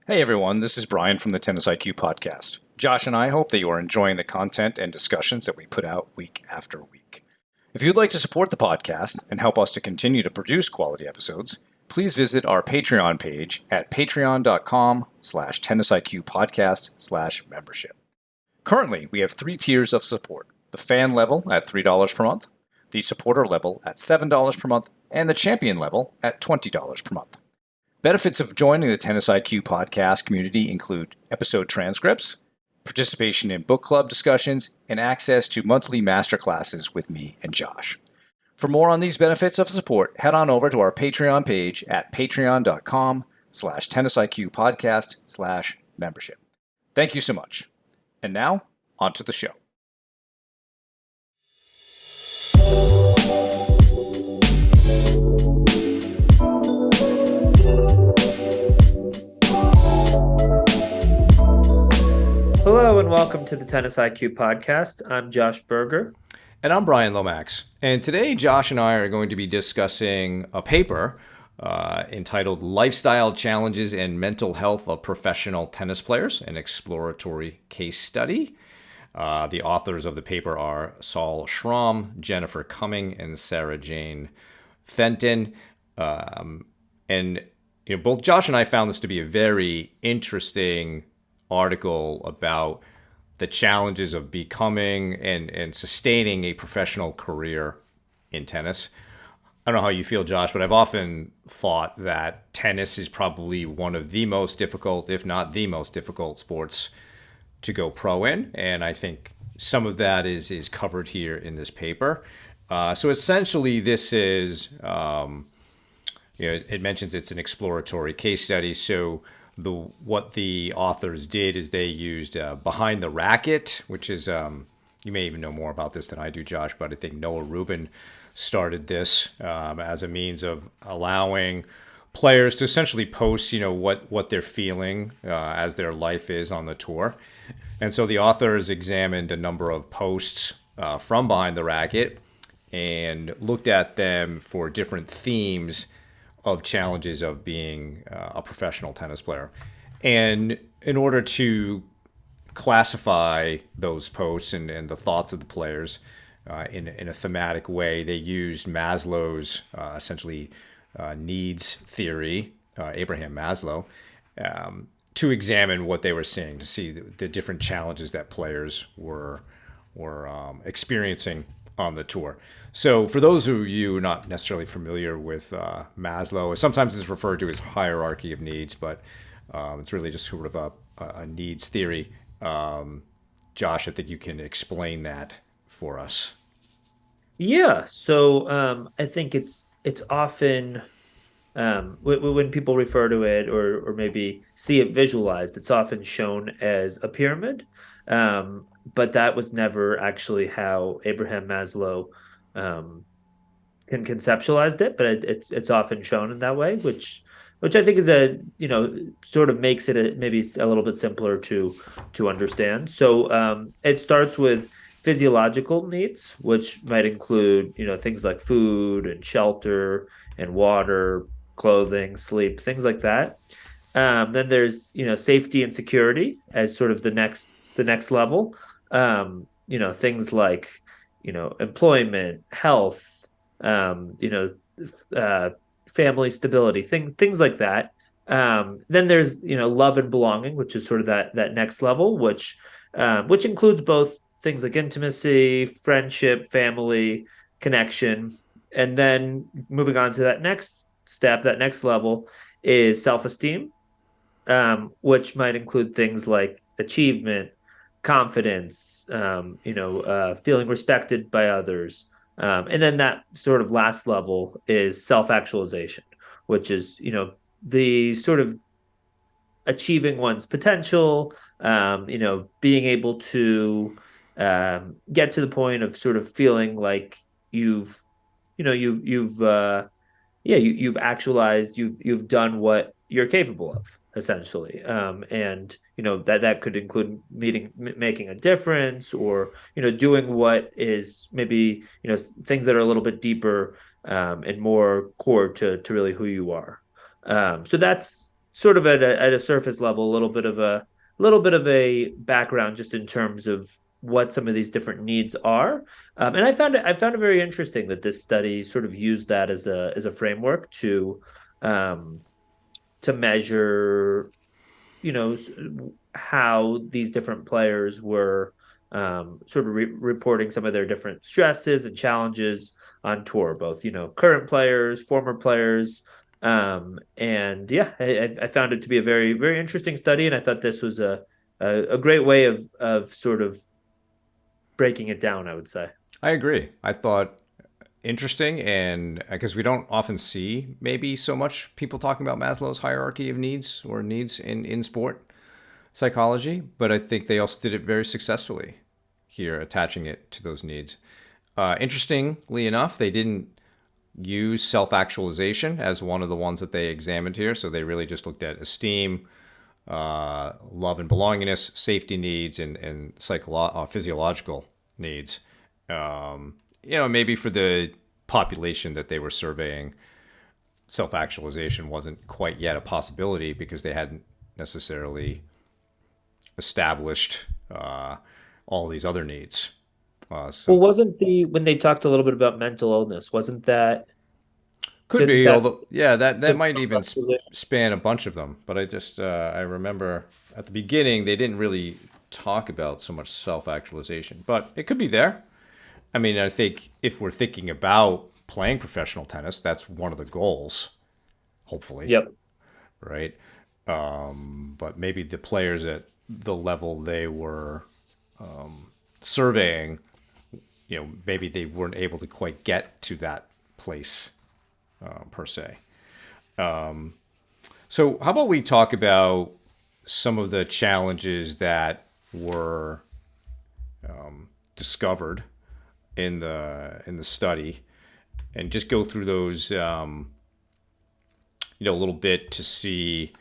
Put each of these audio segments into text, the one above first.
Hey everyone, this is Brian from the Tennis IQ podcast. Josh and I hope that you are enjoying the content and discussions that we put out week after week. If you'd like to support the podcast and help us to continue to produce quality episodes, please visit our Patreon page at patreon.com/tennisiqpodcast/membership. Currently, we have 3 tiers of support: the fan level at $3 per month, the supporter level at $7 per month, and the champion level at $20 per month. Benefits of joining the Tennis IQ podcast community include episode transcripts, participation in book club discussions, and access to monthly masterclasses with me and Josh. For more on these benefits of support, head on over to our Patreon page at patreon.com/tennisiqpodcast/membership. Thank you so much. And now, on to the show. Hello and welcome to the Tennis IQ podcast. I'm Josh Berger. And I'm Brian Lomax. And today, Josh and I are going to be discussing a paper entitled Lifestyle Challenges and Mental Health of Professional Tennis Players, an exploratory case study. The authors of the paper are Saul Schramm, Jennifer Cumming, and Sarah Jane Fenton. Both Josh and I found this to be a very interesting article about the challenges of becoming and sustaining a professional career in tennis. I don't know how you feel, Josh, but I've often thought that tennis is probably one of the most difficult, if not the most difficult sports to go pro in. And I think some of that is covered here in this paper. So essentially this is, it mentions it's an exploratory case study. So what the authors did is they used Behind the Racket, which is, you may even know more about this than I do, Josh, but I think Noah Rubin started this as a means of allowing players to essentially post, what they're feeling as their life is on the tour. And so the authors examined a number of posts from Behind the Racket and looked at them for different themes of challenges of being a professional tennis player. And in order to classify those posts and the thoughts of the players in a thematic way, they used Maslow's essentially needs theory, Abraham Maslow, to examine what they were seeing, to see the different challenges that players were experiencing on the tour. So for those of you not necessarily familiar with Maslow, sometimes it's referred to as hierarchy of needs, but it's really just sort of a needs theory. Josh, I think you can explain that for us. Yeah, so I think it's often when people refer to it or maybe see it visualized, it's often shown as a pyramid. But that was never actually how Abraham Maslow conceptualized it, but it's often shown in that way, which I think is sort of makes it maybe a little bit simpler to understand. So it starts with physiological needs, which might include things like food and shelter and water, clothing, sleep, things like that. Then there's safety and security as sort of the next level. Things like employment, health, uh, family stability, things like that. Then there's love and belonging, which is sort of that next level, which includes both things like intimacy, friendship, family, connection, and then moving on to that next step, that next level is self-esteem, which might include things like achievement, confidence, feeling respected by others. And then that sort of last level is self-actualization, which is, the sort of achieving one's potential, being able to get to the point of sort of feeling like you've, you've actualized, you've done what you're capable of, essentially. And that could include making a difference, or doing what is maybe things that are a little bit deeper and more core to really who you are. So sort of at a surface level, little bit of a background just in terms of what some of these different needs are. And I found it very interesting that this study sort of used that as a framework um, to measure, you know, how these different players were sort of reporting some of their different stresses and challenges on tour, both, you know, current players, former players. And yeah, I found it to be a very, very interesting study. And I thought this was a great way of sort of breaking it down, I would say. I agree. I thought interesting, and because we don't often see maybe so much people talking about Maslow's hierarchy of needs or needs in sport psychology, but I think they also did it very successfully here, attaching it to those needs. Interestingly enough, they didn't use self actualization as one of the ones that they examined here. So they really just looked at esteem, love and belongingness, safety needs, and physiological needs. Maybe for the population that they were surveying, self actualization wasn't quite yet a possibility because they hadn't necessarily established all these other needs. Well, So wasn't the when they talked a little bit about mental illness, wasn't that could didn't be, that although yeah, that to might even self-actualization? span a bunch of them. But I remember at the beginning they didn't really talk about so much self actualization, but it could be there. I mean, I think if we're thinking about playing professional tennis, that's one of the goals, hopefully, Yep. right? But maybe the players at the level they were surveying, maybe they weren't able to quite get to that place per se. So, how about we talk about some of the challenges that were discovered in the study, and just go through those, a little bit to see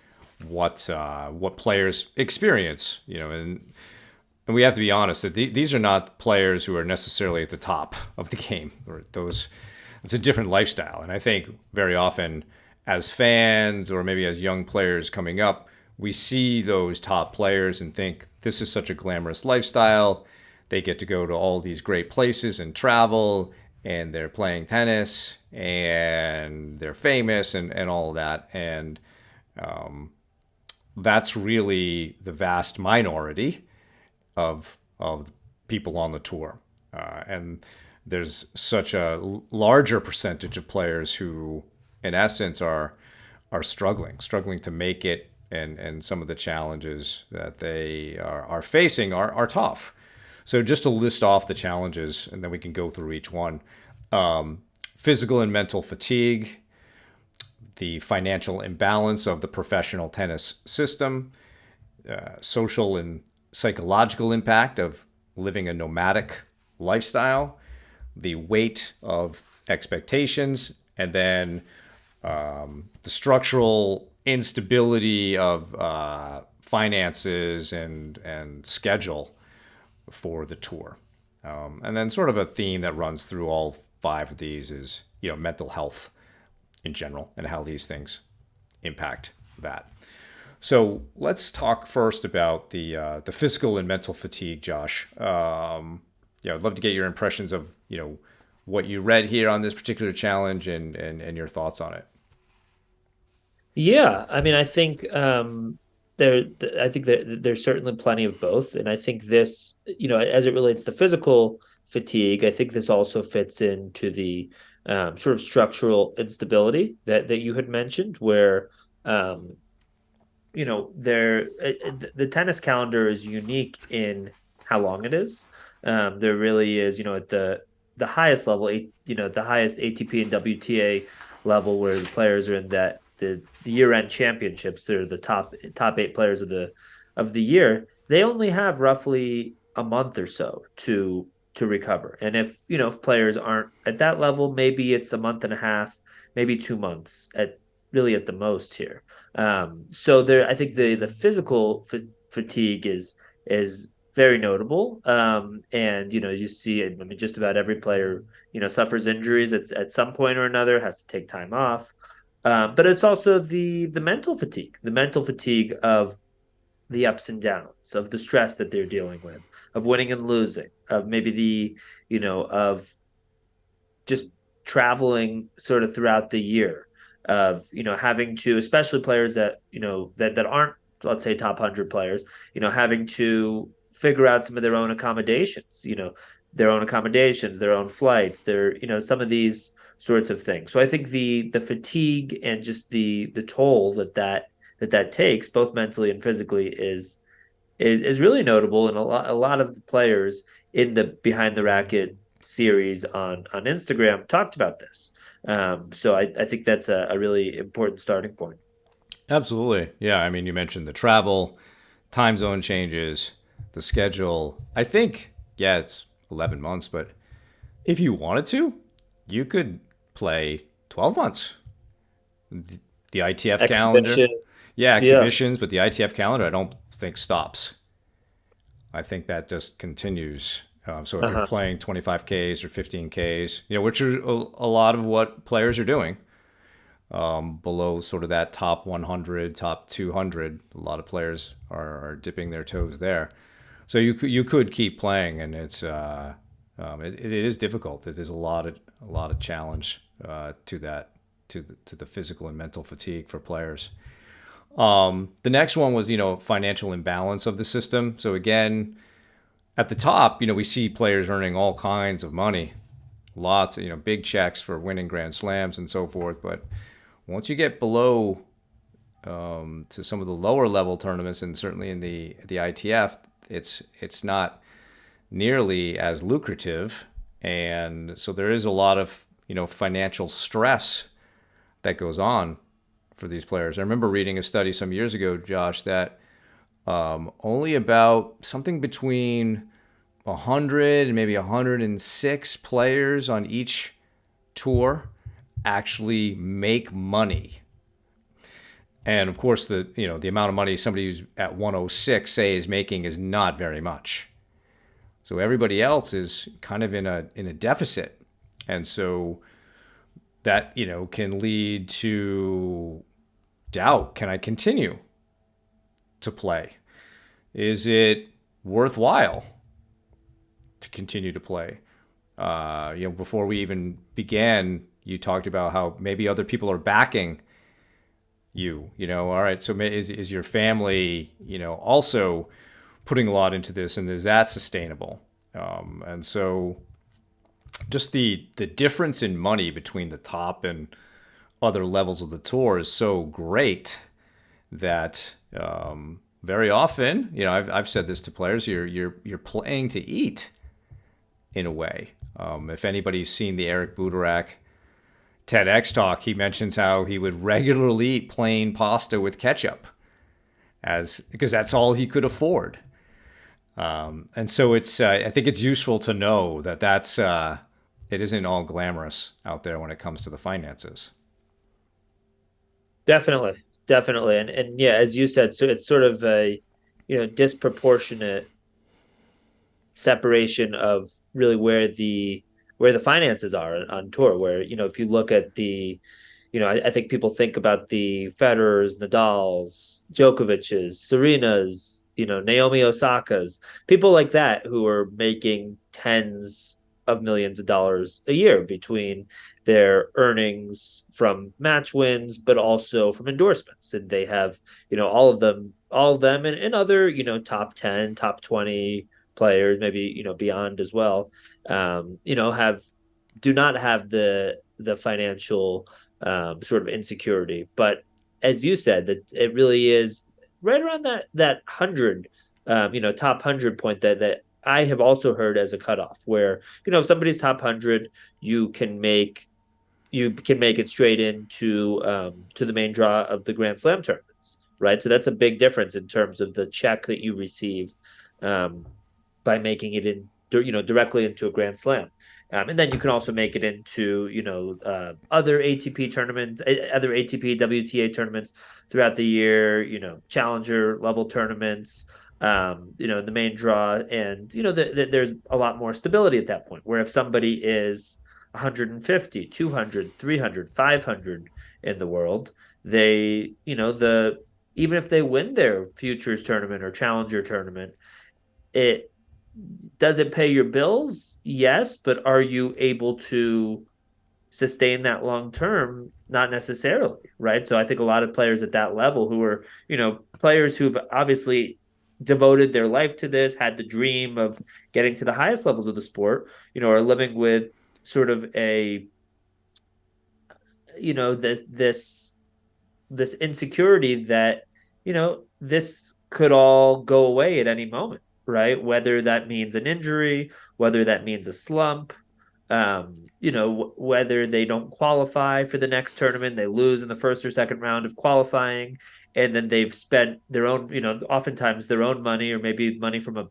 what players experience, and we have to be honest that these are not players who are necessarily at the top of the game, or those. It's a different lifestyle, and I think very often, as fans or maybe as young players coming up, we see those top players and think this is such a glamorous lifestyle. They get to go to all these great places and travel, and they're playing tennis, and they're famous, and all of that. And that's really the vast minority of people on the tour, and there's such a larger percentage of players who, in essence, are struggling to make it, and some of the challenges that they are facing are tough. So just to list off the challenges, and then we can go through each one. Physical and mental fatigue, the financial imbalance of the professional tennis system, social and psychological impact of living a nomadic lifestyle, the weight of expectations, and then the structural instability of finances and schedule for the tour. And then sort of a theme that runs through all five of these is, mental health in general and how these things impact that. So let's talk first about the physical and mental fatigue, Josh. I'd love to get your impressions of what you read here on this particular challenge, and your thoughts on it. Yeah, I mean, I think there, I think that there's certainly plenty of both, and I think this, you know, as it relates to physical fatigue, I think this also fits into the sort of structural instability that you had mentioned, where um, you know, the tennis calendar is unique in how long it is. There really is, you know, at the highest level, you know, the highest ATP and WTA level, where the players are in the year end championships. They're the top eight players of the year. They only have roughly a month or so to recover. And if you know if players aren't at that level, maybe it's a month and a half, maybe 2 months at really at the most here. So there, I think the physical fatigue is very notable. And you know, you see it. I mean, just about every player, you know, suffers injuries at some point or another, has to take time off. But it's also the mental fatigue of the ups and downs, of the stress that they're dealing with, of winning and losing, of maybe of just traveling sort of throughout the year, of having to, especially players that that aren't, let's say, top 100 players, having to figure out some of their own accommodations, their own flights, their some of these sorts of things. So I think the fatigue and just the toll that takes, both mentally and physically, is really notable. And a lot of the players in the Behind the Racket series on Instagram talked about this. So I think that's a really important starting point. Absolutely. Yeah. I mean, you mentioned the travel, time zone changes, the schedule. I think, yeah, it's 11 months, but if you wanted to, you could play 12 months. The ITF calendar, Exhibitions, yeah, yeah. exhibitions, but the ITF calendar, I don't think stops. I think that just continues. So if you're Uh-huh. playing 25Ks or 15Ks, which are a lot of what players are doing, below sort of that top 100, top 200, a lot of players are dipping their toes there. So you could keep playing, and it is difficult. It is a lot of challenge to that to the physical and mental fatigue for players. The next one was financial imbalance of the system. So again, at the top, we see players earning all kinds of money, lots, big checks for winning Grand Slams and so forth. But once you get below to some of the lower level tournaments, and certainly in the ITF, it's not nearly as lucrative, and so there is a lot of financial stress that goes on for these players. I remember reading a study some years ago, Josh, that only about something between 100 and maybe 106 players on each tour actually make money. And of course, the amount of money somebody who's at 106 say is making is not very much. So everybody else is kind of in a deficit, and so that can lead to doubt. Can I continue to play? Is it worthwhile to continue to play? Before we even began, you talked about how maybe other people are backing you. All right. So is your family, also putting a lot into this, and is that sustainable? And so just the difference in money between the top and other levels of the tour is so great that very often, I've said this to players, you're playing to eat in a way. If anybody's seen the Eric Budarak TEDx talk, he mentions how he would regularly eat plain pasta with ketchup as because that's all he could afford. And so I think it's useful to know that it isn't all glamorous out there when it comes to the finances. Definitely, definitely. And yeah, as you said, so it's sort of a disproportionate separation of really where the finances are on tour. Where if you look at I think people think about the Federers, Nadals, Djokovic's, Serena's, Naomi Osaka's, people like that who are making tens of millions of dollars a year between their earnings from match wins, but also from endorsements. And they have, all of them and other, top 10, top 20 players, maybe, beyond as well, have do not have the financial sort of insecurity. But as you said, that it really is right around that 100, top 100 point that I have also heard as a cutoff, where if somebody's top 100, you can make you can make it straight into to the main draw of the Grand Slam tournaments, right? So that's a big difference in terms of the check that you receive um, by making it in directly into a Grand Slam. And then you can also make it into other ATP tournaments, other ATP WTA tournaments throughout the year. Challenger level tournaments. In the main draw, and there's a lot more stability at that point. Where if somebody is, 150, 200, 300, 500 in the world. They, you know, the even if they win their futures tournament or challenger tournament, it does it pay your bills? Yes, but are you able to sustain that long term? Not necessarily, right? So I think a lot of players at that level who are, players who've obviously devoted their life to this, had the dream of getting to the highest levels of the sport, are living with sort of a, this insecurity that, this could all go away at any moment, right? Whether that means an injury, whether that means a slump, whether they don't qualify for the next tournament, they lose in the first or second round of qualifying, and then they've spent their own, oftentimes their own money, or maybe money from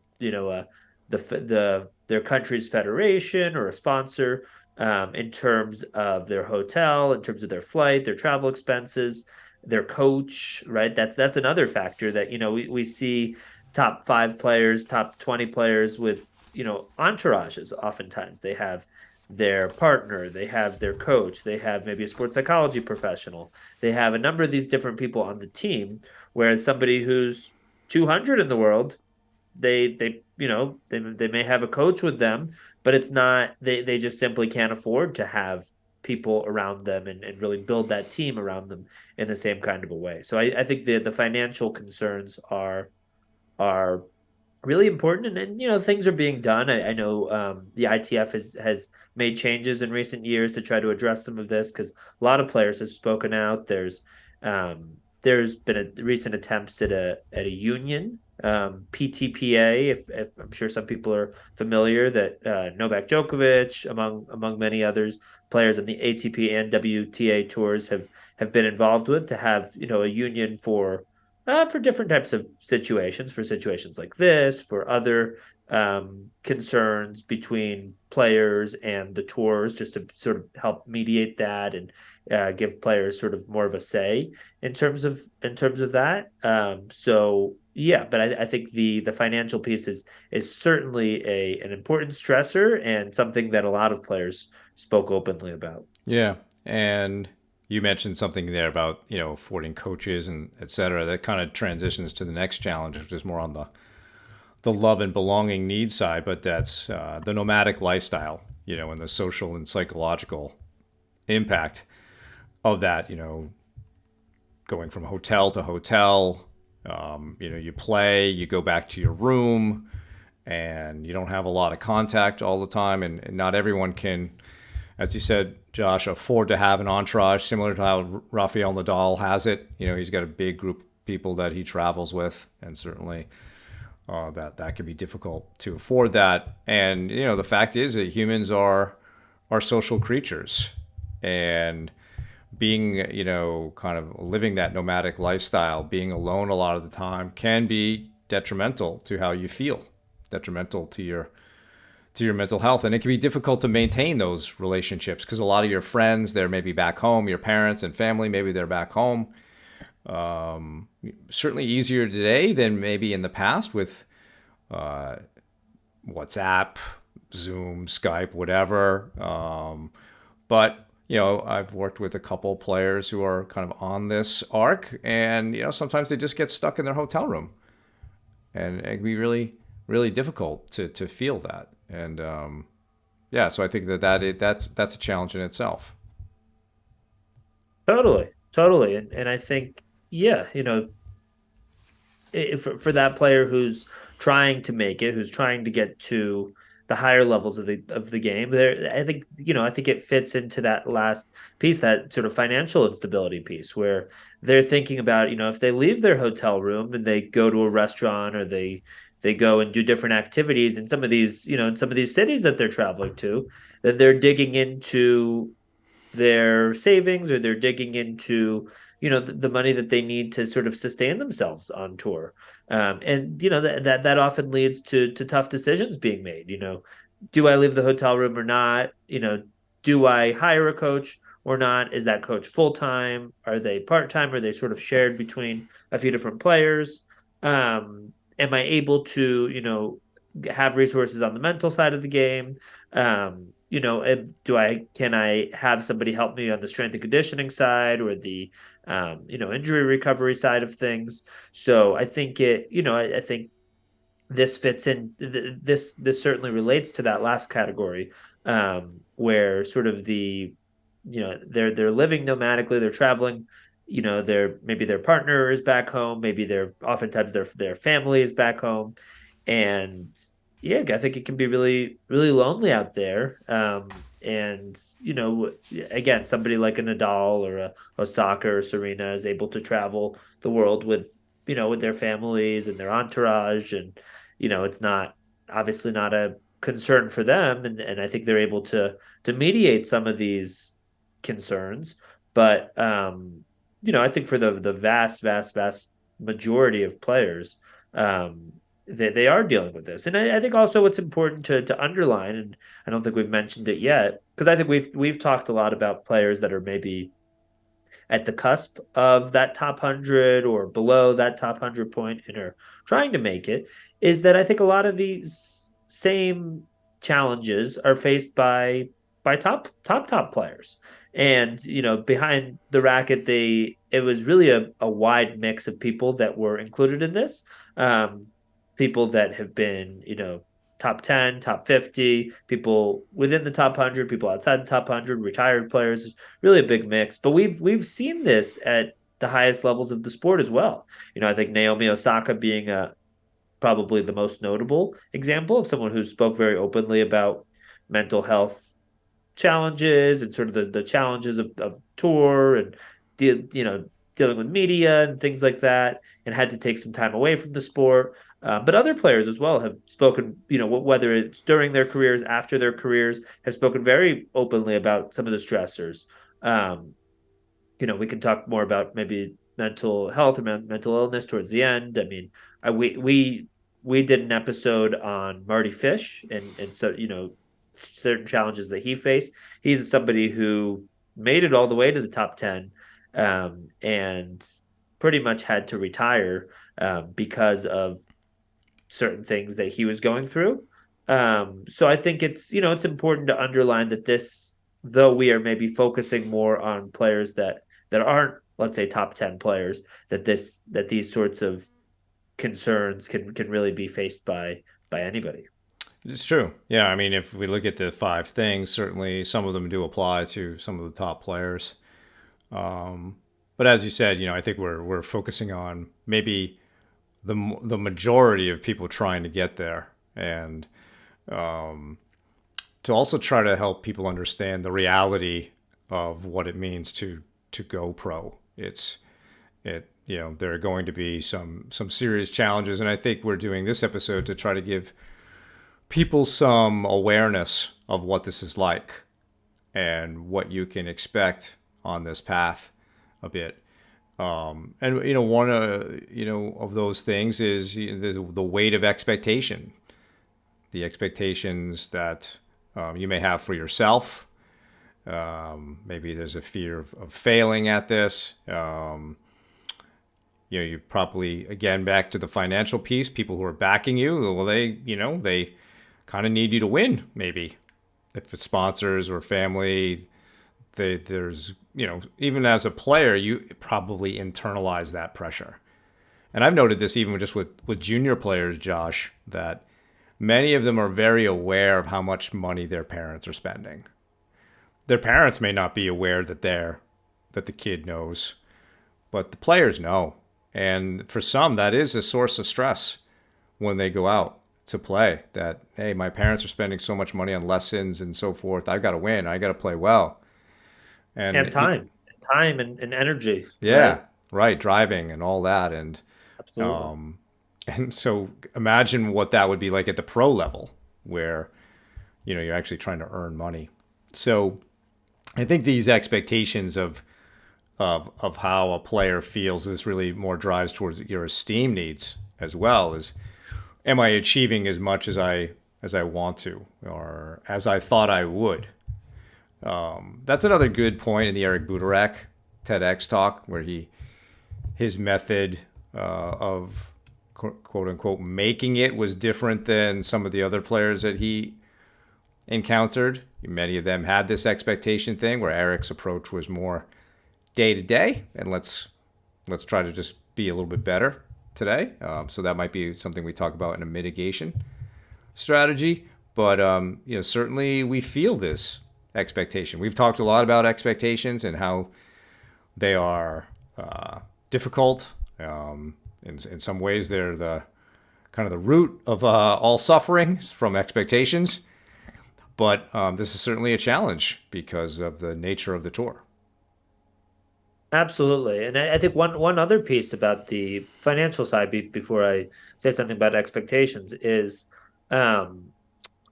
their country's federation or a sponsor, in terms of their hotel, in terms of their flight, their travel expenses, their coach, right? That's another factor that we see top 5 players, top 20 players with entourages. Oftentimes they have their partner, they have their coach, they have maybe a sports psychology professional, they have a number of these different people on the team. Whereas somebody who's 200 in the world, they may have a coach with them, but it's not, they just simply can't afford to have people around them and really build that team around them in the same kind of a way. So I think the financial concerns are really important, and things are being done. I know the ITF has made changes in recent years to try to address some of this, because a lot of players have spoken out. There's been a recent attempts at a union, PTPA. If I'm sure some people are familiar, that Novak Djokovic, among many others, players on the ATP and WTA tours have been involved with, to have a union for different types of situations, for situations like this, for other concerns between players and the tours, just to sort of help mediate that, and give players sort of more of a say in terms of that. So yeah, but I think the financial piece is certainly an important stressor, and something that a lot of players spoke openly about. Yeah, and you mentioned something there about affording coaches and et cetera. That kind of transitions to the next challenge, which is more on the love and belonging need side, but that's the nomadic lifestyle, and the social and psychological impact of that. Going from hotel to hotel. You play, you go back to your room, and you don't have a lot of contact all the time, and not everyone can, as you said, Josh, afford to have an entourage similar to how Rafael Nadal has it. He's got a big group of people that he travels with, and certainly that can be difficult to afford that. And the fact is that humans are social creatures, and being kind of living that nomadic lifestyle, being alone a lot of the time, can be detrimental to how you feel, detrimental to your mental health. And it can be difficult to maintain those relationships, because a lot of your friends, they're maybe back home, your parents and family, maybe they're back home. Certainly easier today than maybe in the past with WhatsApp, Zoom, Skype, whatever. But I've worked with a couple players who are kind of on this arc, and sometimes they just get stuck in their hotel room, and it can be really, really difficult to feel that. And yeah, so I think that's a challenge in itself. Totally, and I think, yeah, for that player who's trying to make it, who's trying to get to the higher levels of the game, there, I think it fits into that last piece, that sort of financial instability piece, where they're thinking about, if they leave their hotel room and they go to a restaurant, or they go and do different activities in some of these, in some of these cities that they're traveling to, that they're digging into their savings, or they're digging into the money that they need to sort of sustain themselves on tour. And that often leads to tough decisions being made. Do I leave the hotel room or not? Do I hire a coach or not? Is that coach full time? Are they part time? Are they sort of shared between a few different players? Am I able to have resources on the mental side of the game? can I have somebody help me on the strength and conditioning side or the injury recovery side of things. So I think I think this fits in. This certainly relates to that last category, where sort of they're living nomadically, they're traveling. Maybe their partner is back home, maybe oftentimes their family is back home, and yeah, I think it can be really really lonely out there. And again, somebody like a Nadal or a Osaka or Serena is able to travel the world with their families and their entourage, and it's not obviously not a concern for them, and I think they're able to mediate some of these concerns. But I think for the vast majority of players, they are dealing with this. And I think also what's important to underline, and I don't think we've mentioned it yet, because I think we've talked a lot about players that are maybe at the cusp of that top 100 or below that top 100 point and are trying to make it, is that I think a lot of these same challenges are faced by top players. And behind the racket, it was really a wide mix of people that were included in this. People that have been top 10, top 50, people within the top 100, people outside the top 100, retired players, really a big mix. But we've seen this at the highest levels of the sport as well. I think Naomi Osaka being probably the most notable example of someone who spoke very openly about mental health challenges and sort of the challenges of tour and dealing with media and things like that, and had to take some time away from the sport. But other players as well have spoken, whether it's during their careers, after their careers, have spoken very openly about some of the stressors. Um, we can talk more about maybe mental health or mental illness towards the end. I mean, we did an episode on Marty Fish, and so certain challenges that he faced. He's somebody who made it all the way to the top 10, and pretty much had to retire because of certain things that he was going through. So I think it's important to underline that this, though we are maybe focusing more on players that aren't, let's say, top 10 players, that these sorts of concerns can really be faced by anybody. It's true. Yeah, I mean, if we look at the five things, certainly some of them do apply to some of the top players. But as you said, I think we're focusing on maybe the majority of people trying to get there, and to also try to help people understand the reality of what it means to go pro. There are going to be some serious challenges, and I think we're doing this episode to try to give people some awareness of what this is like and what you can expect on this path a bit. And one of those things is the weight of expectation, the expectations that you may have for yourself. Maybe there's a fear of failing at this. You probably, again, back to the financial piece, people who are backing you, well, they kind of need you to win, maybe. If it's sponsors or family, there's, even as a player, you probably internalize that pressure. And I've noted this even just with junior players, Josh, that many of them are very aware of how much money their parents are spending. Their parents may not be aware that the kid knows, but the players know. And for some, that is a source of stress when they go out to play, that, hey, my parents are spending so much money on lessons and so forth. I've got to win. I got to play well. And time and energy, Yeah, right? right. Driving and all that. Absolutely. And so imagine what that would be like at the pro level where, you're actually trying to earn money. So I think these expectations of how a player feels, this really more drives towards your esteem needs as well. Is, am I achieving as much as I want to, or as I thought I would? That's another good point in the Eric Budarak TEDx talk, where his method of quote unquote making it was different than some of the other players that he encountered. Many of them had this expectation thing where Eric's approach was more day to day, and let's try to just be a little bit better today. So that might be something we talk about in a mitigation strategy. But certainly we feel this expectation. We've talked a lot about expectations and how they are difficult. In some ways, they're the kind of the root of all suffering from expectations. But this is certainly a challenge because of the nature of the tour. Absolutely. And I think one other piece about the financial side before I say something about expectations is um,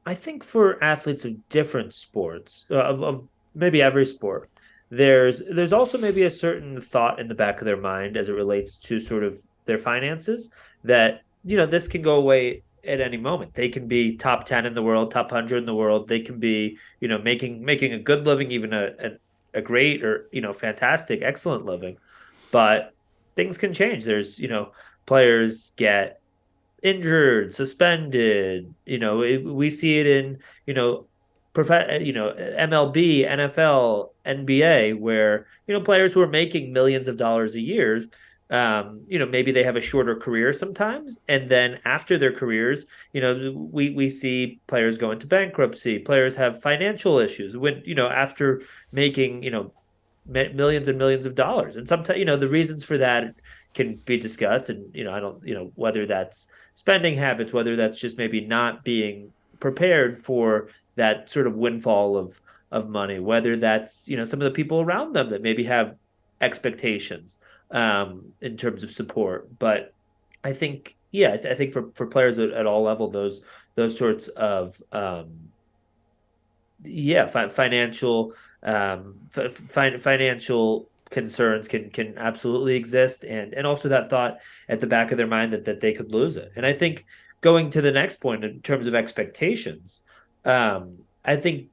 I think for athletes of different sports, of maybe every sport, there's also maybe a certain thought in the back of their mind as it relates to sort of their finances that, this can go away at any moment. They can be top 10 in the world, top 100 in the world. They can be, making a good living, even a great or, fantastic, excellent living. But things can change. There's, players get injured, suspended. We see it in MLB, NFL, NBA, where players who are making millions of dollars a year. Maybe they have a shorter career sometimes, and then after their careers, we see players go into bankruptcy. Players have financial issues when after making millions and millions of dollars, and sometimes the reasons for that can be discussed, and I don't whether that's spending habits, whether that's just maybe not being prepared for that sort of windfall of money, whether that's some of the people around them that maybe have expectations in terms of support. But I think, yeah, I think for players at all level, those sorts of financial financial concerns can absolutely exist, and also that thought at the back of their mind that they could lose it. And I think going to the next point in terms of expectations, I think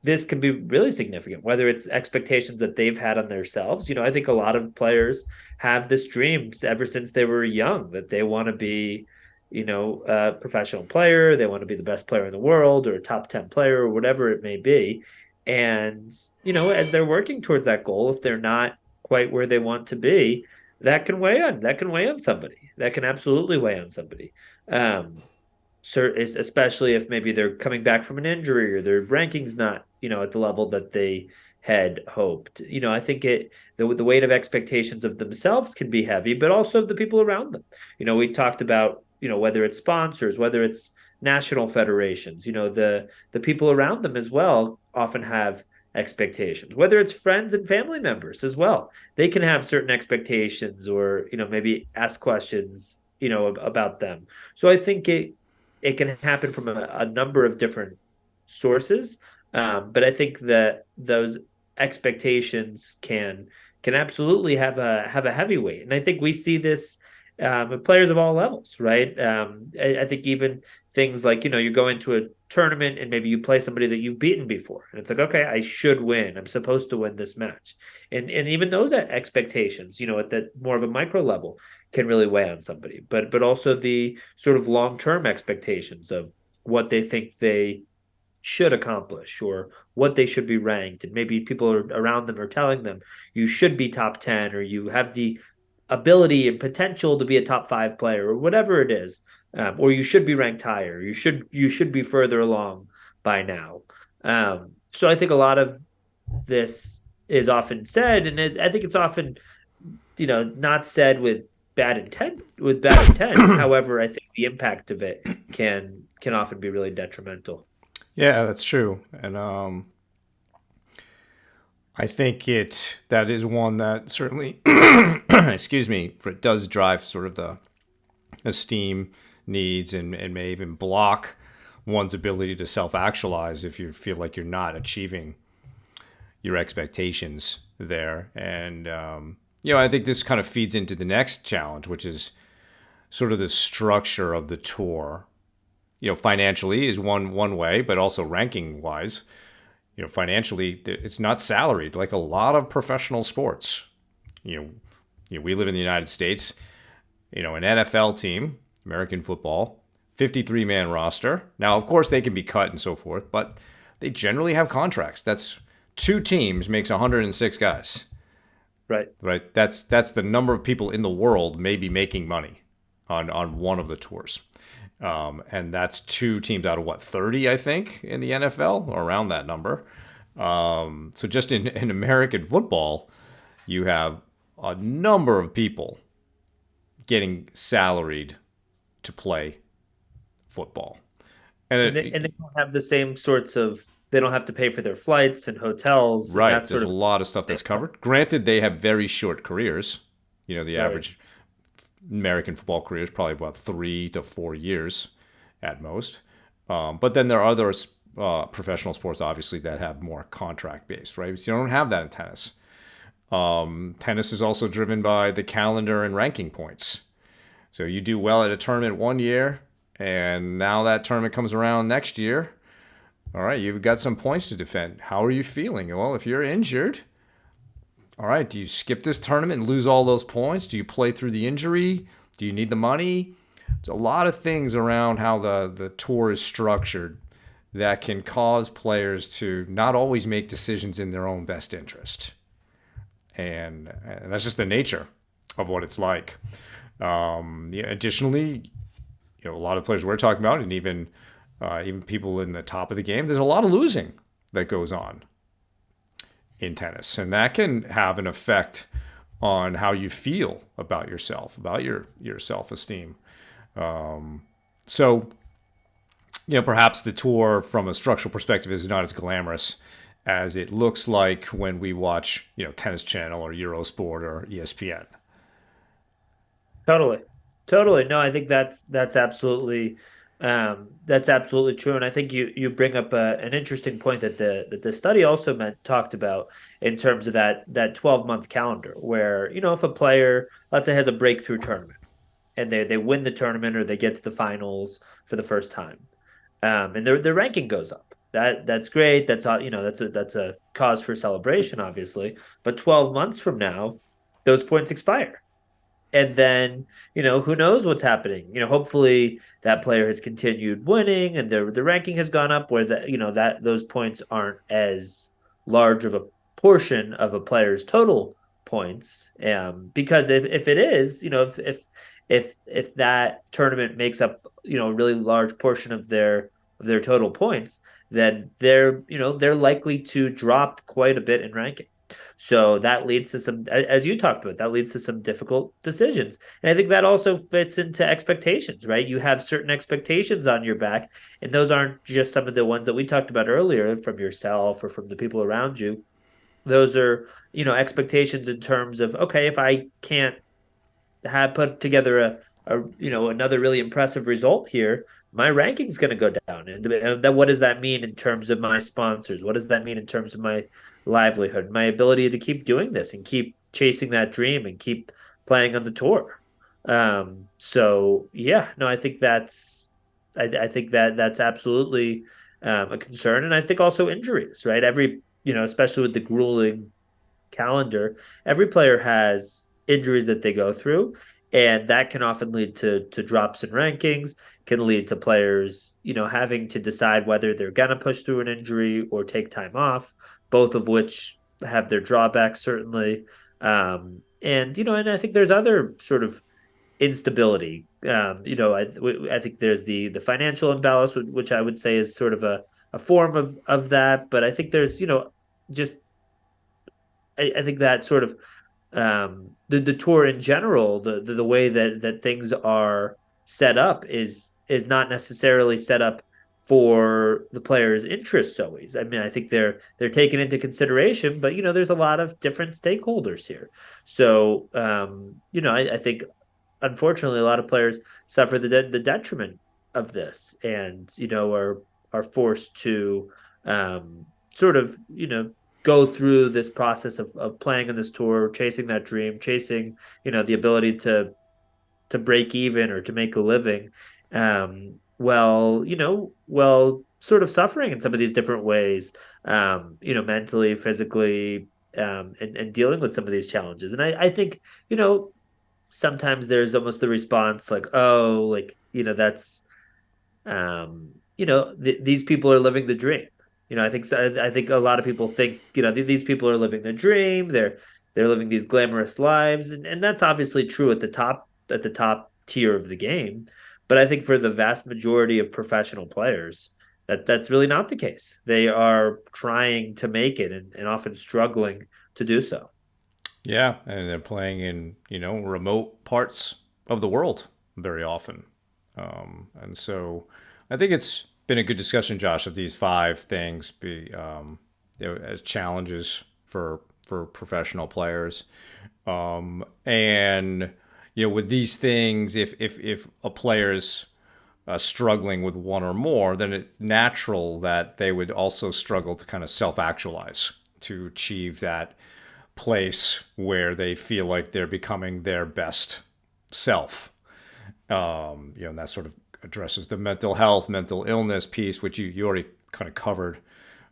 this can be really significant, whether it's expectations that they've had on themselves. I think a lot of players have this dream ever since they were young that they want to be, a professional player. They want to be the best player in the world or a top 10 player or whatever it may be. And, as they're working towards that goal, if they're not quite where they want to be, that can weigh on somebody. That can absolutely weigh on somebody. Um, Especially if maybe they're coming back from an injury or their rankings not at the level that they had hoped. I think the weight of expectations of themselves can be heavy, but also of the people around them. We talked about whether it's sponsors, whether it's national federations. The people around them as well often have expectations, whether it's friends and family members as well. They can have certain expectations or maybe ask questions about them. So I think it can happen from a number of different sources. But I think that those expectations can absolutely have a heavy weight, and I think we see this with players of all levels, right? I think even things like you go into a tournament and maybe you play somebody that you've beaten before, and it's like, okay, I should win. I'm supposed to win this match, and even those expectations, at that more of a micro level, can really weigh on somebody. But also the sort of long term expectations of what they think they should accomplish or what they should be ranked, and maybe people around them are telling them you should be top 10 or you have the ability and potential to be a top 5 player or whatever it is, or you should be ranked higher, you should be further along by now. So I think a lot of this is often said, and I think it's often not said with bad intent. However, I think the impact of it can often be really detrimental. Yeah, that's true. And I think that is one that certainly, excuse me, it does drive sort of the esteem needs and may even block one's ability to self-actualize if you feel like you're not achieving your expectations there. And I think this kind of feeds into the next challenge, which is sort of the structure of the tour. Financially is one way, but also ranking wise, financially it's not salaried like a lot of professional sports. We live in the United States. An NFL team, American football, 53-man roster. Now, of course, they can be cut and so forth, but they generally have contracts. That's two teams makes 106 guys, Right. right? That's the number of people in the world maybe making money on one of the tours. And that's two teams out of what, 30, I think, in the NFL, or around that number. So just in American football, you have a number of people getting salaried to play football. And And they don't have the same sorts of, they don't have to pay for their flights and hotels and right, that there's sort a of lot of stuff thing. that's covered. Granted, they have very short careers. The Right. average American football career is probably about 3 to 4 years at most. But then there are other professional sports, obviously, that have more contract based, right? You don't have that in tennis. Tennis is also driven by the calendar and ranking points. So you do well at a tournament one year, and now that tournament comes around next year. All right, you've got some points to defend. How are you feeling? Well, if you're injured, all right, do you skip this tournament and lose all those points? Do you play through the injury? Do you need the money? There's a lot of things around how the tour is structured that can cause players to not always make decisions in their own best interest. And that's just the nature of what it's like. Yeah, additionally, a lot of players we're talking about, and even people in the top of the game, there's a lot of losing that goes on in tennis, and that can have an effect on how you feel about yourself, about your self esteem. So, perhaps the tour from a structural perspective is not as glamorous as it looks like when we watch, Tennis Channel or Eurosport or ESPN. Totally. Totally. No, I think that's absolutely true. And I think you bring up an interesting point that the study also talked about in terms of that 12-month calendar where, if a player, let's say, has a breakthrough tournament and they win the tournament or they get to the finals for the first time. And their ranking goes up. That's great. That's all, that's a cause for celebration, obviously. But 12 months from now, those points expire, and then who knows what's happening. Hopefully that player has continued winning and the ranking has gone up where that those points aren't as large of a portion of a player's total points, because if it is, if that tournament makes up a really large portion of their total points, then they're likely to drop quite a bit in ranking. So that leads to some, as you talked about, that leads to some difficult decisions. And I think that also fits into expectations, right? You have certain expectations on your back, and those aren't just some of the ones that we talked about earlier from yourself or from the people around you. Those are, expectations in terms of, okay, if I can't have put together another really impressive result here, my ranking's going to go down. And that, what does that mean in terms of my sponsors? What does that mean in terms of my livelihood, my ability to keep doing this and keep chasing that dream and keep playing on the tour? So yeah, no, I think that's absolutely a concern, and I think also injuries, right? Especially with the grueling calendar, every player has injuries that they go through, and that can often lead to drops in rankings, can lead to players, having to decide whether they're going to push through an injury or take time off, both of which have their drawbacks certainly. And I think there's other sort of instability. I think there's the financial imbalance, which I would say is sort of a form of that. But I think there's, just I think that sort of the tour in general, the way that things are set up is not necessarily set up for the players' interests always. I mean, I think they're taken into consideration, but there's a lot of different stakeholders here. So I think unfortunately a lot of players suffer the detriment of this, and are forced to sort of go through this process of playing on this tour, chasing that dream, chasing the ability to break even or to make a living, well, sort of suffering in some of these different ways, mentally, physically, and dealing with some of these challenges. And I think sometimes there's almost the response like, oh, like that's these people are living the dream. I think a lot of people think, these people are living the dream. They're living these glamorous lives, and that's obviously true at the top tier of the game. But I think for the vast majority of professional players, that's really not the case. They are trying to make it and often struggling to do so. Yeah, and they're playing in remote parts of the world very often, and so I think it's been a good discussion, Josh, of these five things be as challenges for professional players, and with these things, if a player's struggling with one or more, then it's natural that they would also struggle to kind of self actualize to achieve that place where they feel like they're becoming their best self. And that sort of addresses the mental health, mental illness piece, which you already kind of covered,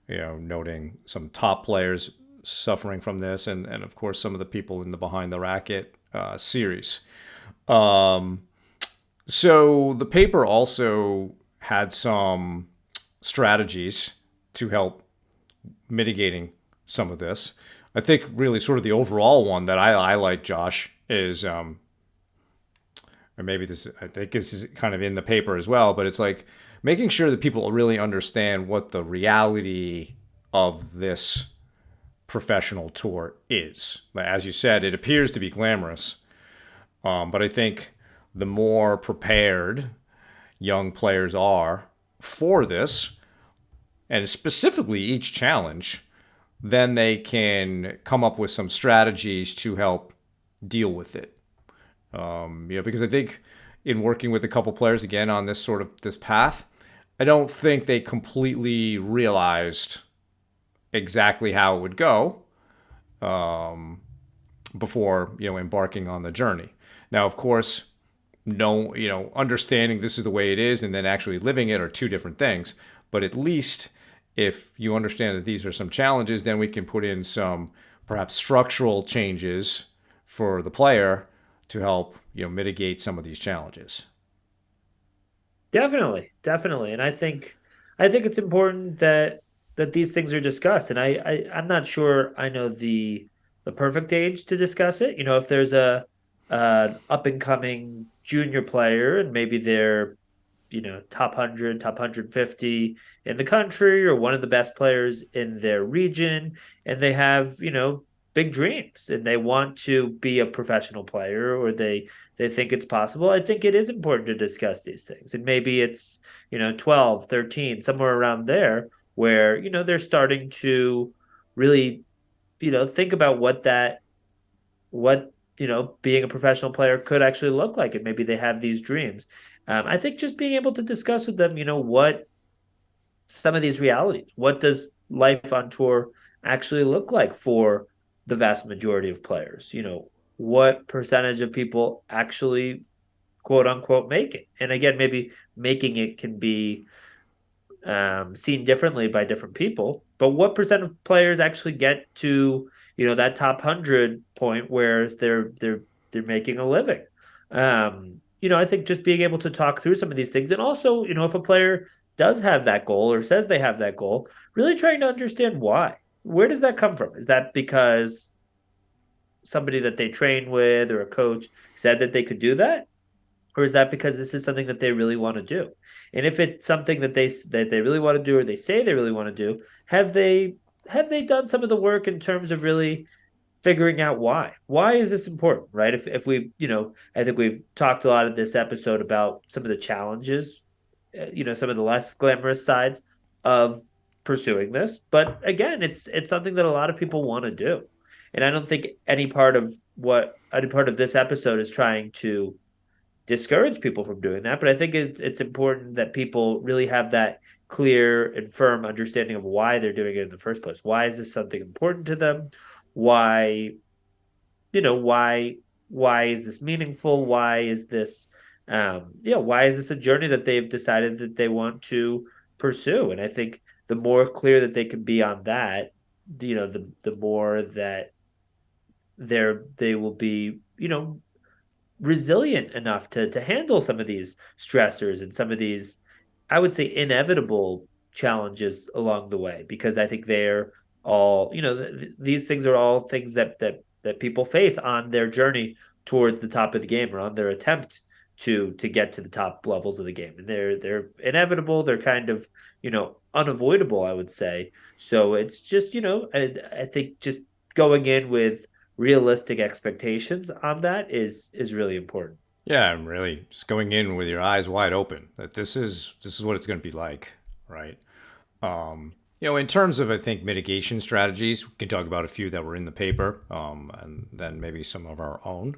noting some top players suffering from this, and of course, some of the people in the Behind the Racket series. So the paper also had some strategies to help mitigating some of this. I think really sort of the overall one that I like, Josh, is, or maybe this, I think this is kind of in the paper as well, but it's like making sure that people really understand what the reality of this professional tour is. As you said, it appears to be glamorous, but I think the more prepared young players are for this, and specifically each challenge, then they can come up with some strategies to help deal with it. Because I think in working with a couple players again on this path, I don't think they completely realized exactly how it would go before embarking on the journey. Now, of course, no, understanding this is the way it is and then actually living it are two different things. But at least if you understand that these are some challenges, then we can put in some perhaps structural changes for the player to help mitigate some of these challenges. Definitely, and I think it's important that these things are discussed. And I'm not sure I know the perfect age to discuss it. If there's a an up and coming junior player and maybe they're top 100, top 150 in the country, or one of the best players in their region, and they have big dreams and they want to be a professional player, or they think it's possible. I think it is important to discuss these things, and maybe it's 12, 13, somewhere around there, where they're starting to really think about what being a professional player could actually look like, and maybe they have these dreams. I think just being able to discuss with them, what some of these realities, what does life on tour actually look like for the vast majority of players? What percentage of people actually quote unquote make it? And again, maybe making it can be seen differently by different people. But what percent of players actually get to that top 100 point where they're making a living? I think just being able to talk through some of these things, and also if a player does have that goal or says they have that goal, really trying to understand why. Where does that come from? Is that because somebody that they train with or a coach said that they could do that? Or is that because this is something that they really want to do? And if it's something that they really want to do, or they say they really want to do, have they done some of the work in terms of really figuring out why? Why is this important, right? If we've, I think we've talked a lot of this episode about some of the challenges, some of the less glamorous sides of pursuing this. But again, it's something that a lot of people want to do. And I don't think any part of this episode is trying to discourage people from doing that. But I think it's important that people really have that clear and firm understanding of why they're doing it in the first place. Why is this something important to them? Why, why is this meaningful? Why is this why is this a journey that they've decided that they want to pursue? And I think the more clear that they can be on that, the more that they will be, resilient enough to handle some of these stressors and some of these I would say, inevitable challenges along the way, because I think they're all, these things are all things that people face on their journey towards the top of the game, or on their attempt to get to the top levels of the game. And they're inevitable. They're kind of, unavoidable, I would say. So it's just, I think just going in with realistic expectations on that is really important. Yeah, I'm really just going in with your eyes wide open that this is what it's going to be like, right? In terms of I think mitigation strategies, we can talk about a few that were in the paper, and then maybe some of our own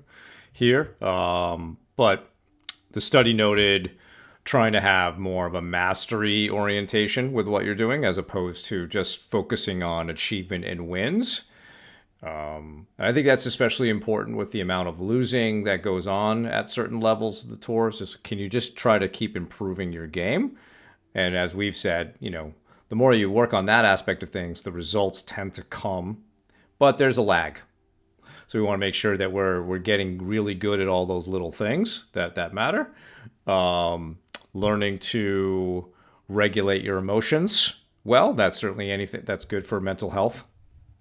here. But the study noted trying to have more of a mastery orientation with what you're doing as opposed to just focusing on achievement and wins. I think that's especially important with the amount of losing that goes on at certain levels of the tour. So can you just try to keep improving your game? And as we've said, the more you work on that aspect of things, the results tend to come, but there's a lag. So we want to make sure that we're getting really good at all those little things that matter. Learning to regulate your emotions well. That's certainly anything that's good for mental health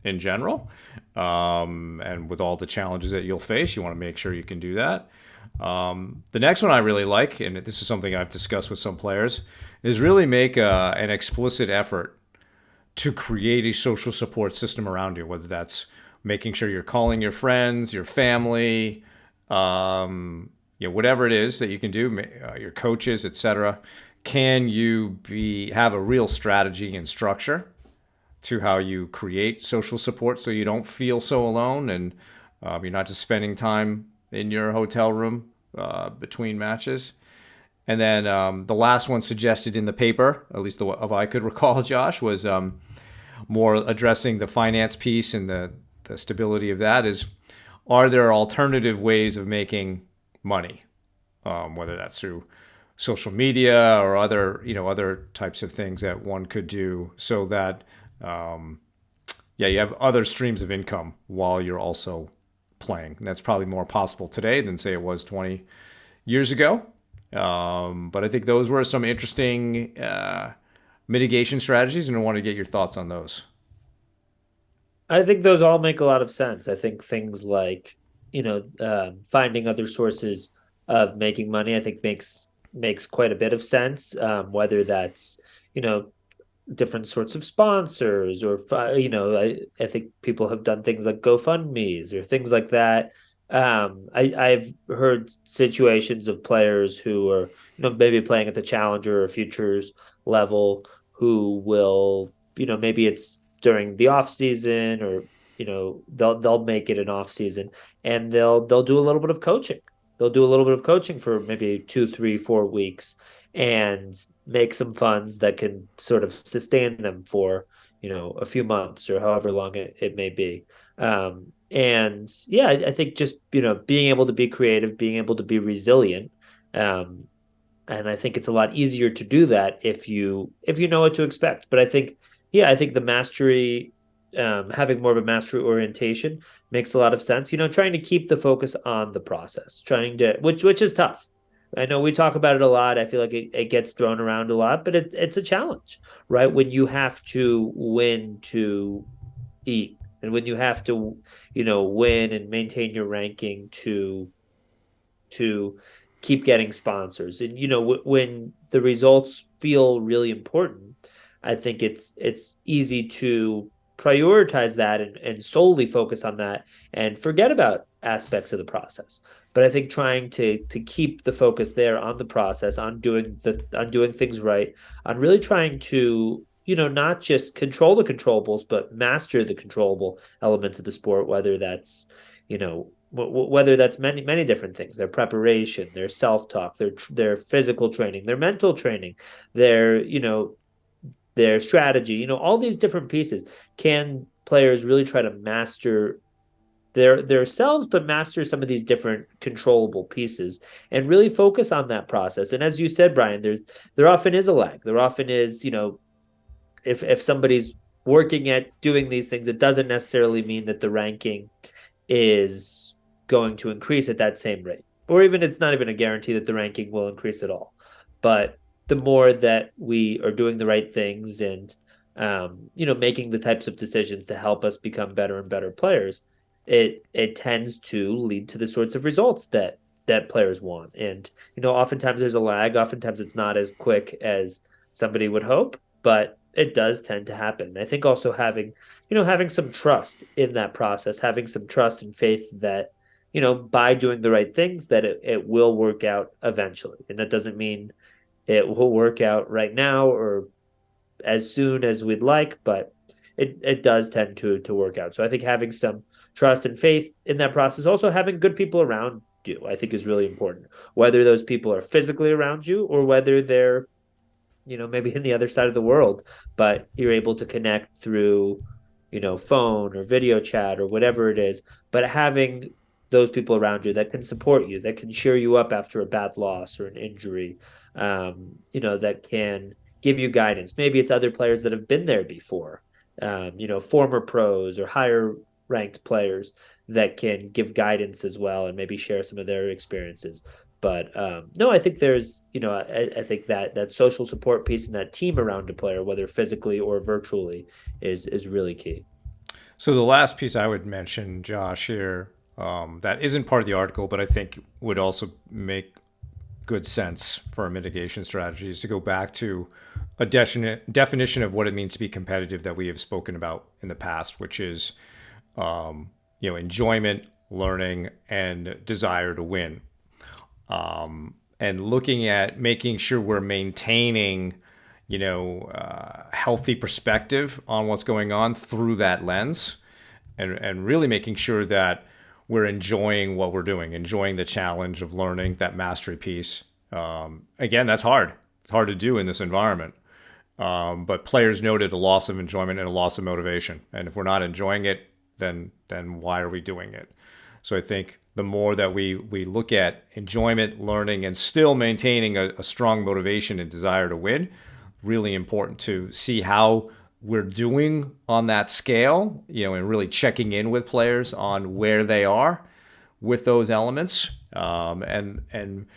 in general. And with all the challenges that you'll face, you want to make sure you can do that. The next one I really like, and this is something I've discussed with some players, is really make an explicit effort to create a social support system around you, whether that's making sure you're calling your friends, your family, whatever it is that you can do, your coaches, etc. Can you have a real strategy and structure to how you create social support so you don't feel so alone, and you're not just spending time in your hotel room between matches? And then the last one suggested in the paper, at least of I could recall, Josh, was more addressing the finance piece and the stability of that. Is, are there alternative ways of making money, whether that's through social media or other types of things that one could do so that you have other streams of income while you're also playing. And that's probably more possible today than say it was 20 years ago. But I think those were some interesting mitigation strategies, and I want to get your thoughts on those. I think those all make a lot of sense. I think things like, finding other sources of making money, I think makes quite a bit of sense. Whether that's, you know, different sorts of sponsors, or I think people have done things like GoFundMe's or things like that. I've heard situations of players who are, maybe playing at the challenger or futures level, who will, maybe it's during the off season, or they'll make it an off season, and they'll do a little bit of coaching. They'll do a little bit of coaching for maybe 2, 3, 4 weeks, and make some funds that can sort of sustain them for, a few months or however long it may be. And yeah, I think just, being able to be creative, being able to be resilient. And I think it's a lot easier to do that if you know what to expect. But I think, yeah, I think the mastery, having more of a mastery orientation makes a lot of sense. Trying to keep the focus on the process, trying to which is tough. I know we talk about it a lot. I feel like it gets thrown around a lot, but it's a challenge, right? When you have to win to eat, and when you have to, win and maintain your ranking to keep getting sponsors. And when the results feel really important, I think it's easy to prioritize that, and solely focus on that, and forget about aspects of the process. But I think trying to keep the focus there on the process, on doing things right, on really trying to, not just control the controllables, but master the controllable elements of the sport, whether that's, whether that's many different things: their preparation, their self-talk, their physical training, their mental training, their, their strategy, all these different pieces. Can players really try to master their selves, but master some of these different controllable pieces, and really focus on that process? And as you said, Brian, there often is a lag. There often is, if somebody's working at doing these things, it doesn't necessarily mean that the ranking is going to increase at that same rate. Or even, it's not even a guarantee that the ranking will increase at all. But the more that we are doing the right things and making the types of decisions to help us become better and better players, it tends to lead to the sorts of results that players want. And oftentimes there's a lag. Oftentimes it's not as quick as somebody would hope, but it does tend to happen. I think also having some trust in that process, having some trust and faith that by doing the right things, that it will work out eventually. And that doesn't mean it will work out right now or as soon as we'd like, but it does tend to work out. So I think having some trust and faith in that process, also having good people around you, I think is really important. Whether those people are physically around you or whether they're maybe in the other side of the world, but you're able to connect through phone or video chat or whatever it is. But having those people around you that can support you, that can cheer you up after a bad loss or an injury, that can give you guidance. Maybe it's other players that have been there before, former pros or higher ranked players that can give guidance as well and maybe share some of their experiences. But no, I think I think that social support piece and that team around a player, whether physically or virtually, is really key. So the last piece I would mention, Josh, here, that isn't part of the article, but I think would also make good sense for a mitigation strategy is to go back to a definition of what it means to be competitive that we have spoken about in the past, which is enjoyment, learning, and desire to win. And looking at making sure we're maintaining, healthy perspective on what's going on through that lens, and really making sure that we're enjoying what we're doing, enjoying the challenge of learning that mastery piece. Again, that's hard. It's hard to do in this environment. But players noted a loss of enjoyment and a loss of motivation. And if we're not enjoying it, then why are we doing it? So I think the more that we look at enjoyment, learning, and still maintaining a strong motivation and desire to win, really important to see how we're doing on that scale, and really checking in with players on where they are with those elements. And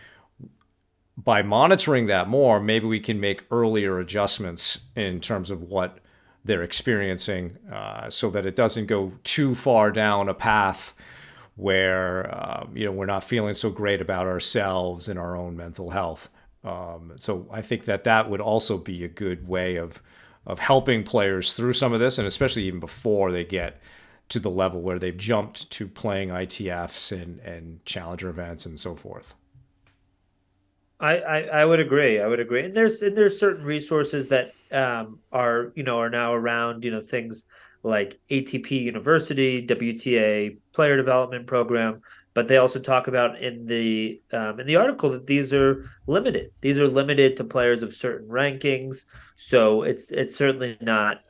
by monitoring that more, maybe we can make earlier adjustments in terms of what they're experiencing, so that it doesn't go too far down a path where we're not feeling so great about ourselves and our own mental health. So I think that would also be a good way of helping players through some of this, and especially even before they get to the level where they've jumped to playing ITFs and challenger events and so forth. I would agree. I would agree. And there's certain resources that are now around, things like ATP University, WTA Player Development Program, but they also talk about in the article that these are limited. These are limited to players of certain rankings, so it's certainly not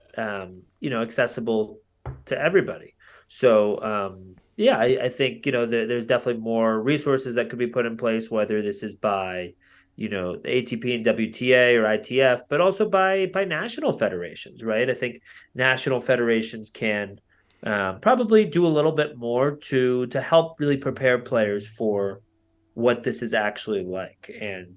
accessible to everybody. So yeah, I think there's definitely more resources that could be put in place, whether this is by the ATP and WTA or ITF, but also by national federations, right? I think national federations can probably do a little bit more to help really prepare players for what this is actually like, and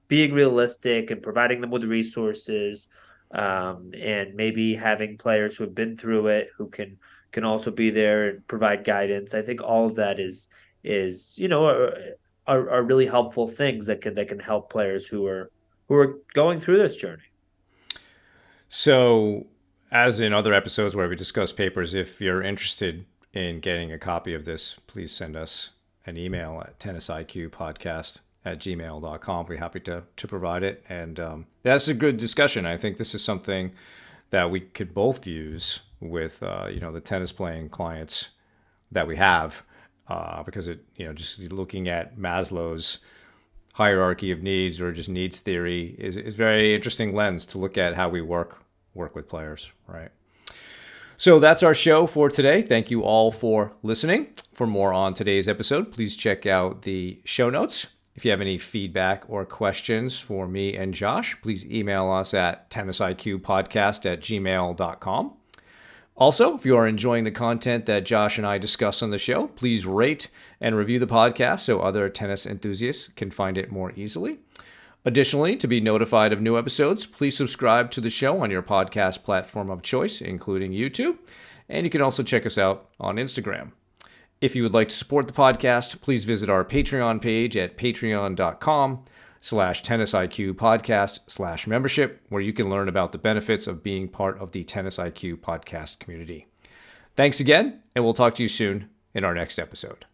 being realistic and providing them with resources, and maybe having players who have been through it who can also be there and provide guidance. I think all of that is are really helpful things that can help players who are going through this journey. So, as in other episodes where we discuss papers, if you're interested in getting a copy of this, please send us an email at tennisiqpodcast@gmail.com. We're happy to provide it. And that's a good discussion. I think this is something that we could both use with the tennis playing clients that we have, because it just looking at Maslow's hierarchy of needs, or just needs theory, is very interesting lens to look at how we work with players, right? So that's our show for today. Thank you all for listening. For more on today's episode, please check out the show notes. If you have any feedback or questions for me and Josh, please email us at tennisiqpodcast@gmail.com. Also, if you are enjoying the content that Josh and I discuss on the show, please rate and review the podcast so other tennis enthusiasts can find it more easily. Additionally, to be notified of new episodes, please subscribe to the show on your podcast platform of choice, including YouTube. And you can also check us out on Instagram. If you would like to support the podcast, please visit our Patreon page at patreon.com/tennisiq podcast/membership, where you can learn about the benefits of being part of the Tennis IQ podcast community. Thanks again, and we'll talk to you soon in our next episode.